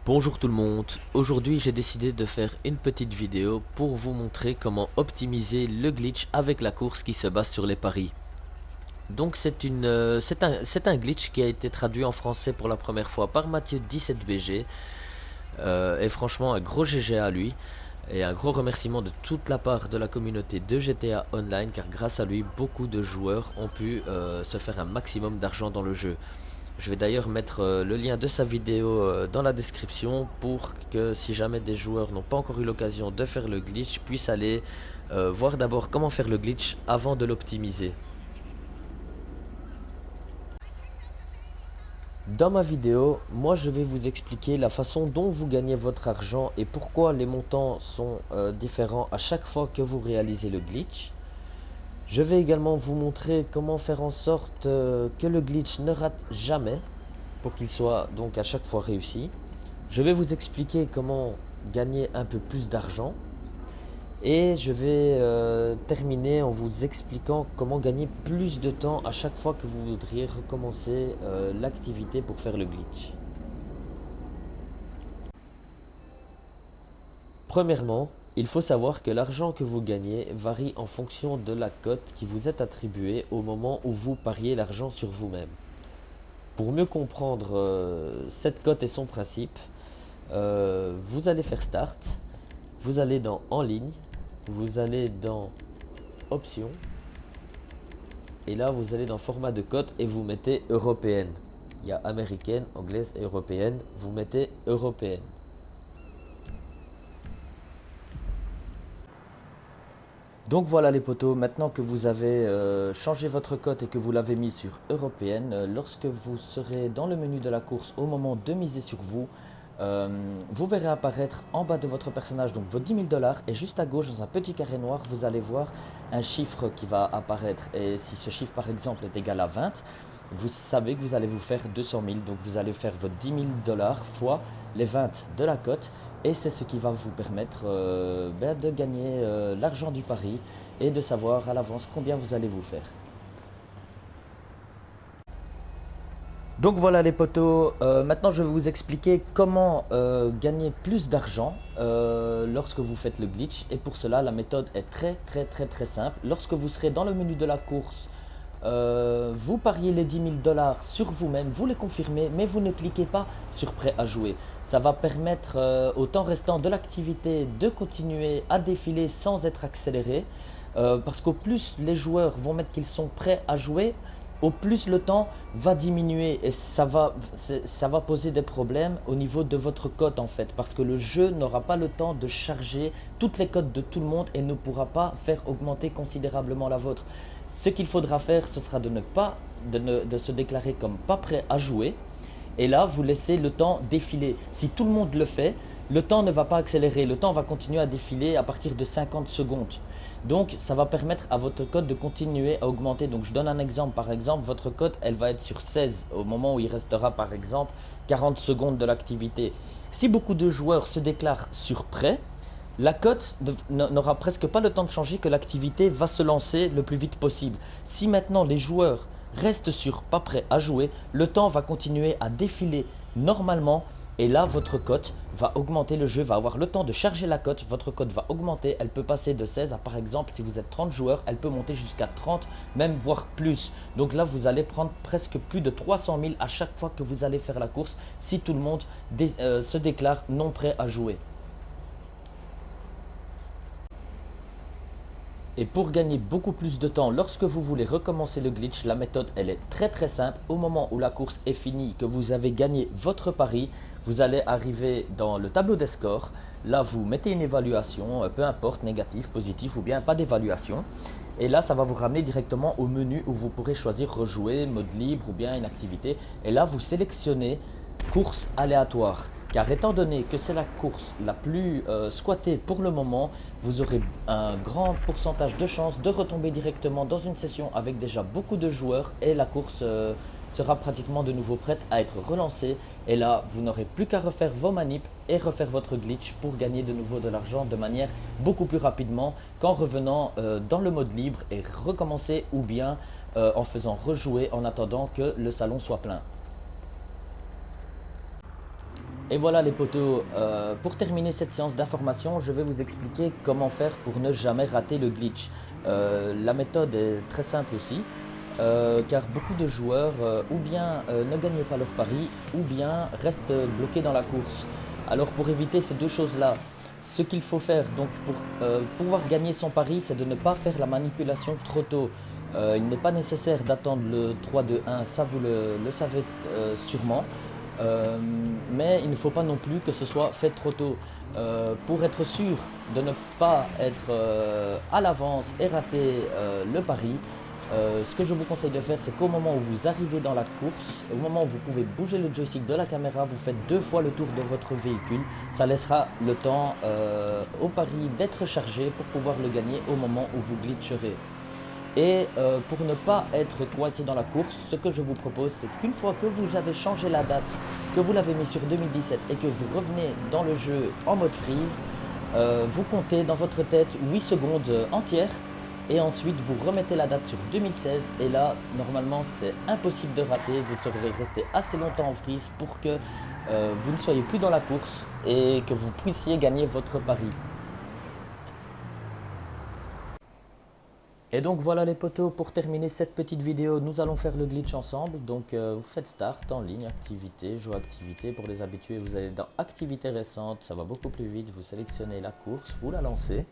Bonjour tout le monde, aujourd'hui j'ai décidé de faire une petite vidéo pour vous montrer comment optimiser le glitch avec la course qui se base sur les paris. Donc c'est un glitch qui a été traduit en français pour la première fois par Mathieu 17BG et franchement un gros GG à lui et un gros remerciement de toute la part de la communauté de GTA Online car grâce à lui beaucoup de joueurs ont pu se faire un maximum d'argent dans le jeu. Je vais d'ailleurs mettre le lien de sa vidéo dans la description pour que si jamais des joueurs n'ont pas encore eu l'occasion de faire le glitch, puissent aller voir d'abord comment faire le glitch avant de l'optimiser. Dans ma vidéo, moi je vais vous expliquer la façon dont vous gagnez votre argent et pourquoi les montants sont différents à chaque fois que vous réalisez le glitch. Je vais également vous montrer comment faire en sorte que le glitch ne rate jamais pour qu'il soit donc à chaque fois réussi. Je vais vous expliquer comment gagner un peu plus d'argent et je vais terminer en vous expliquant comment gagner plus de temps à chaque fois que vous voudriez recommencer l'activité pour faire le glitch. Premièrement, il faut savoir que l'argent que vous gagnez varie en fonction de la cote qui vous est attribuée au moment où vous pariez l'argent sur vous-même. Pour mieux comprendre cette cote et son principe, vous allez faire Start, vous allez dans En ligne, vous allez dans Options, et là vous allez dans Format de cote et vous mettez Européenne. Il y a américaine, anglaise et européenne, vous mettez Européenne. Donc voilà les potos, maintenant que vous avez changé votre cote et que vous l'avez mis sur Européenne, lorsque vous serez dans le menu de la course au moment de miser sur vous, vous verrez apparaître en bas de votre personnage donc vos 10 000 dollars et juste à gauche dans un petit carré noir vous allez voir un chiffre qui va apparaître et si ce chiffre par exemple est égal à 20, vous savez que vous allez vous faire 200 000, donc vous allez faire vos 10 000 dollars fois les 20 de la cote et c'est ce qui va vous permettre de gagner l'argent du pari et de savoir à l'avance combien vous allez vous faire. Donc voilà les potos, maintenant je vais vous expliquer comment gagner plus d'argent lorsque vous faites le glitch et pour cela la méthode est très simple. Lorsque vous serez dans le menu de la course, vous pariez les 10 000 dollars sur vous-même, vous les confirmez mais vous ne cliquez pas sur prêt à jouer. Ça va permettre au temps restant de l'activité de continuer à défiler sans être accéléré parce qu'au plus les joueurs vont mettre qu'ils sont prêts à jouer, au plus le temps va diminuer et ça va poser des problèmes au niveau de votre cote en fait parce que le jeu n'aura pas le temps de charger toutes les cotes de tout le monde et ne pourra pas faire augmenter considérablement la vôtre. Ce qu'il faudra faire, ce sera de ne pas de se déclarer comme pas prêt à jouer et là vous laissez le temps défiler. Si tout le monde le fait, le temps ne va pas accélérer, le temps va continuer à défiler à partir de 50 secondes. Donc ça va permettre à votre cote de continuer à augmenter. Donc je donne un exemple, par exemple votre cote elle va être sur 16 au moment où il restera par exemple 40 secondes de l'activité. Si beaucoup de joueurs se déclarent sur prêt, la cote n'aura presque pas le temps de changer que l'activité va se lancer le plus vite possible. Si maintenant les joueurs restent sur pas prêt à jouer, le temps va continuer à défiler normalement et là votre cote va augmenter, le jeu va avoir le temps de charger la cote, votre cote va augmenter, elle peut passer de 16 à par exemple si vous êtes 30 joueurs, elle peut monter jusqu'à 30, même voire plus. Donc là vous allez prendre presque plus de 300 000 à chaque fois que vous allez faire la course si tout le monde se déclare non prêt à jouer. Et pour gagner beaucoup plus de temps lorsque vous voulez recommencer le glitch, la méthode elle est très simple. Au moment où la course est finie, que vous avez gagné votre pari, vous allez arriver dans le tableau des scores. Là vous mettez une évaluation, peu importe, négatif, positif ou bien pas d'évaluation. Et là ça va vous ramener directement au menu où vous pourrez choisir rejouer, mode libre ou bien une activité. Et là vous sélectionnez course aléatoire. Car étant donné que c'est la course la plus squattée pour le moment, vous aurez un grand pourcentage de chances de retomber directement dans une session avec déjà beaucoup de joueurs et la course sera pratiquement de nouveau prête à être relancée. Et là, vous n'aurez plus qu'à refaire vos manips et refaire votre glitch pour gagner de nouveau de l'argent de manière beaucoup plus rapidement qu'en revenant dans le mode libre et recommencer ou bien en faisant rejouer en attendant que le salon soit plein. Et voilà les potos, pour terminer cette séance d'information, je vais vous expliquer comment faire pour ne jamais rater le glitch. La méthode est très simple aussi, car beaucoup de joueurs ou bien ne gagnent pas leur pari, ou bien restent bloqués dans la course. Alors pour éviter ces deux choses-là, ce qu'il faut faire donc pour pouvoir gagner son pari, c'est de ne pas faire la manipulation trop tôt. Il n'est pas nécessaire d'attendre le 3-2-1, ça vous le savez sûrement. Euh, mais il ne faut pas non plus que ce soit fait trop tôt. Pour être sûr de ne pas être à l'avance et rater le pari, ce que je vous conseille de faire, c'est qu'au moment où vous arrivez dans la course, au moment où vous pouvez bouger le joystick de la caméra, vous faites 2 fois le tour de votre véhicule. Ça laissera le temps au pari d'être chargé pour pouvoir le gagner au moment où vous glitcherez. Et pour ne pas être coincé dans la course, ce que je vous propose, c'est qu'une fois que vous avez changé la date, que vous l'avez mis sur 2017 et que vous revenez dans le jeu en mode freeze, vous comptez dans votre tête 8 secondes entières et ensuite vous remettez la date sur 2016 et là, normalement, c'est impossible de rater. Vous serez resté assez longtemps en freeze pour que vous ne soyez plus dans la course et que vous puissiez gagner votre pari. Et donc voilà les potos, pour terminer cette petite vidéo, nous allons faire le glitch ensemble. Donc vous faites start en ligne, activité, jeu activité. Pour les habitués, vous allez dans activité récente, ça va beaucoup plus vite. Vous sélectionnez la course, vous la lancez.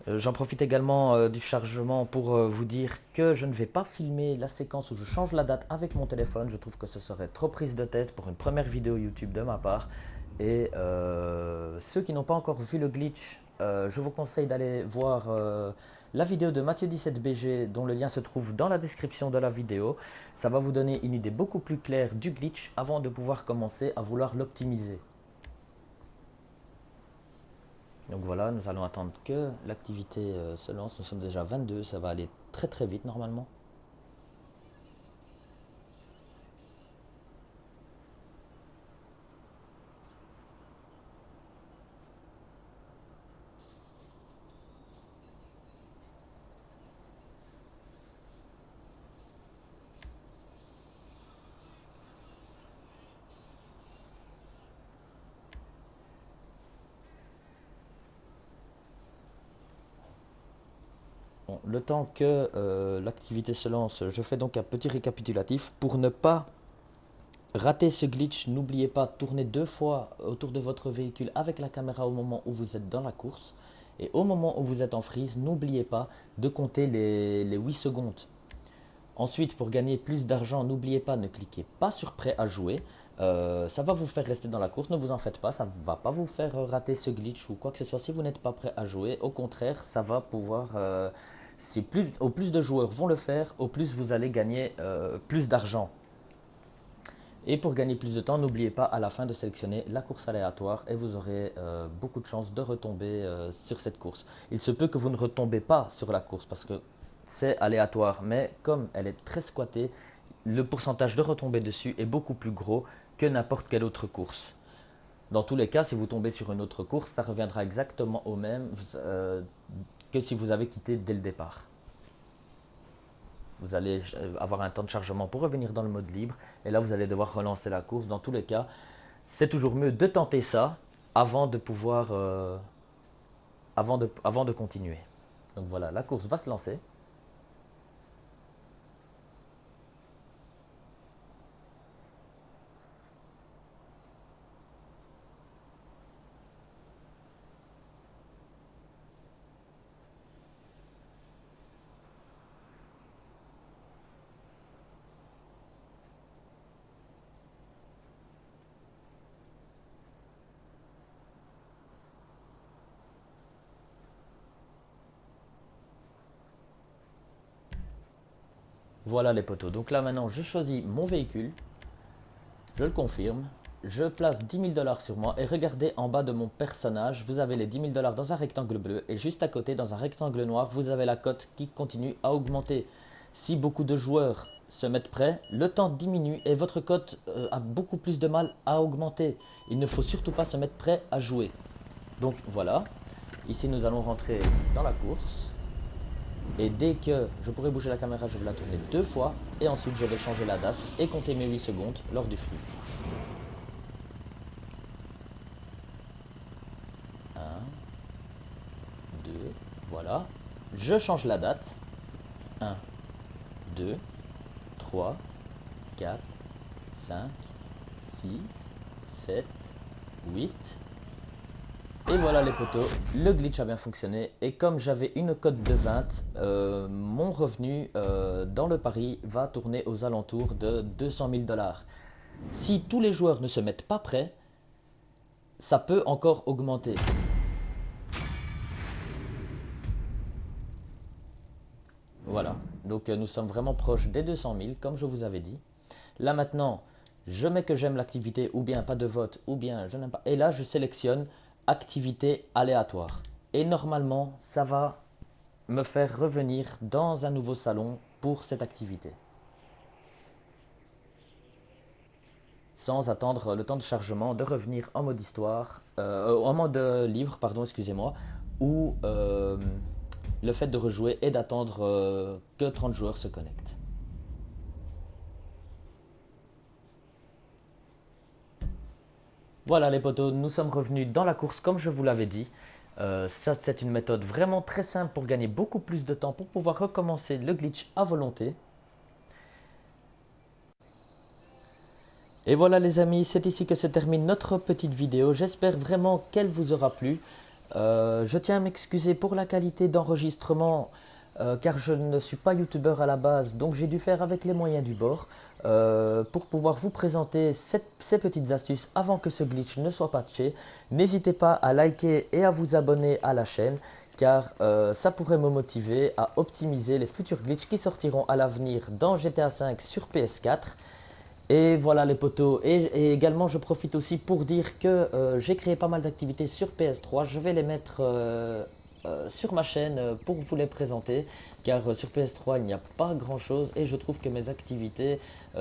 J'en profite également du chargement pour vous dire que je ne vais pas filmer la séquence où je change la date avec mon téléphone. Je trouve que ce serait trop prise de tête pour une première vidéo YouTube de ma part. Et ceux qui n'ont pas encore vu le glitch, je vous conseille d'aller voir la vidéo de Mathieu17BG dont le lien se trouve dans la description de la vidéo. Ça va vous donner une idée beaucoup plus claire du glitch avant de pouvoir commencer à vouloir l'optimiser. Donc voilà, nous allons attendre que l'activité se lance. Nous sommes déjà 22, ça va aller très très vite normalement. Bon, le temps que l'activité se lance, je fais donc un petit récapitulatif. Pour ne pas rater ce glitch, n'oubliez pas de tourner 2 fois autour de votre véhicule avec la caméra au moment où vous êtes dans la course. Et au moment où vous êtes en freeze, n'oubliez pas de compter les 8 secondes. Ensuite, pour gagner plus d'argent, n'oubliez pas, ne cliquez pas sur prêt à jouer. Ça va vous faire rester dans la course, ne vous en faites pas, ça ne va pas vous faire rater ce glitch ou quoi que ce soit si vous n'êtes pas prêt à jouer. Au contraire, ça va pouvoir, si au plus de joueurs vont le faire, au plus vous allez gagner plus d'argent. Et pour gagner plus de temps, n'oubliez pas à la fin de sélectionner la course aléatoire et vous aurez beaucoup de chances de retomber sur cette course. Il se peut que vous ne retombez pas sur la course parce que c'est aléatoire, mais comme elle est très squattée, le pourcentage de retomber dessus est beaucoup plus gros que n'importe quelle autre course. Dans tous les cas, si vous tombez sur une autre course, ça reviendra exactement au même que si vous avez quitté dès le départ. Vous allez avoir un temps de chargement pour revenir dans le mode libre. Et là, vous allez devoir relancer la course. Dans tous les cas, c'est toujours mieux de tenter ça avant de pouvoir, avant de continuer. Donc voilà, la course va se lancer. Voilà les poteaux. Donc là maintenant, je choisis mon véhicule. Je le confirme. Je place 10 000 $ sur moi et regardez en bas de mon personnage, vous avez les 10 000 $ dans un rectangle bleu et juste à côté dans un rectangle noir, vous avez la cote qui continue à augmenter. Si beaucoup de joueurs se mettent prêts, le temps diminue et votre cote a beaucoup plus de mal à augmenter. Il ne faut surtout pas se mettre prêt à jouer. Donc voilà, ici nous allons rentrer dans la course. Et dès que je pourrai bouger la caméra, je vais la tourner 2 fois. et ensuite je vais changer la date et compter mes 8 secondes lors du freeze. 1, 2, voilà. Je change la date. 1, 2, 3, 4, 5, 6, 7, 8. Et voilà les potos, le glitch a bien fonctionné. Et comme j'avais une cote de 20, mon revenu dans le pari va tourner aux alentours de 200 000 $. Si tous les joueurs ne se mettent pas prêts, ça peut encore augmenter. Voilà, donc nous sommes vraiment proches des 200 000 comme je vous avais dit. Là maintenant, je mets que j'aime l'activité ou bien pas de vote ou bien je n'aime pas. Et là je sélectionne activité aléatoire. Et normalement ça va me faire revenir dans un nouveau salon pour cette activité. Sans attendre le temps de chargement, de revenir en mode histoire, en mode libre, pardon, excusez-moi, ou le fait de rejouer et d'attendre que 30 joueurs se connectent. Voilà les potos, nous sommes revenus dans la course comme je vous l'avais dit. Ça c'est une méthode vraiment très simple pour gagner beaucoup plus de temps, pour pouvoir recommencer le glitch à volonté. Et voilà les amis, c'est ici que se termine notre petite vidéo. J'espère vraiment qu'elle vous aura plu. Je tiens à m'excuser pour la qualité d'enregistrement car je ne suis pas youtubeur à la base, donc j'ai dû faire avec les moyens du bord pour pouvoir vous présenter ces petites astuces avant que ce glitch ne soit patché. N'hésitez pas à liker et à vous abonner à la chaîne car ça pourrait me motiver à optimiser les futurs glitches qui sortiront à l'avenir dans GTA V sur PS4. Et voilà les potos, et également je profite aussi pour dire que j'ai créé pas mal d'activités sur PS3, je vais les mettre sur ma chaîne pour vous les présenter, car sur PS3 il n'y a pas grand chose et je trouve que mes activités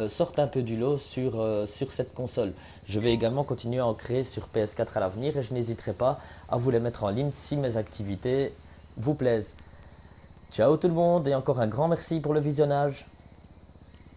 sortent un peu du lot sur cette console. Je vais également continuer à en créer sur PS4 à l'avenir et je n'hésiterai pas à vous les mettre en ligne si mes activités vous plaisent. Ciao tout le monde et encore un grand merci pour le visionnage.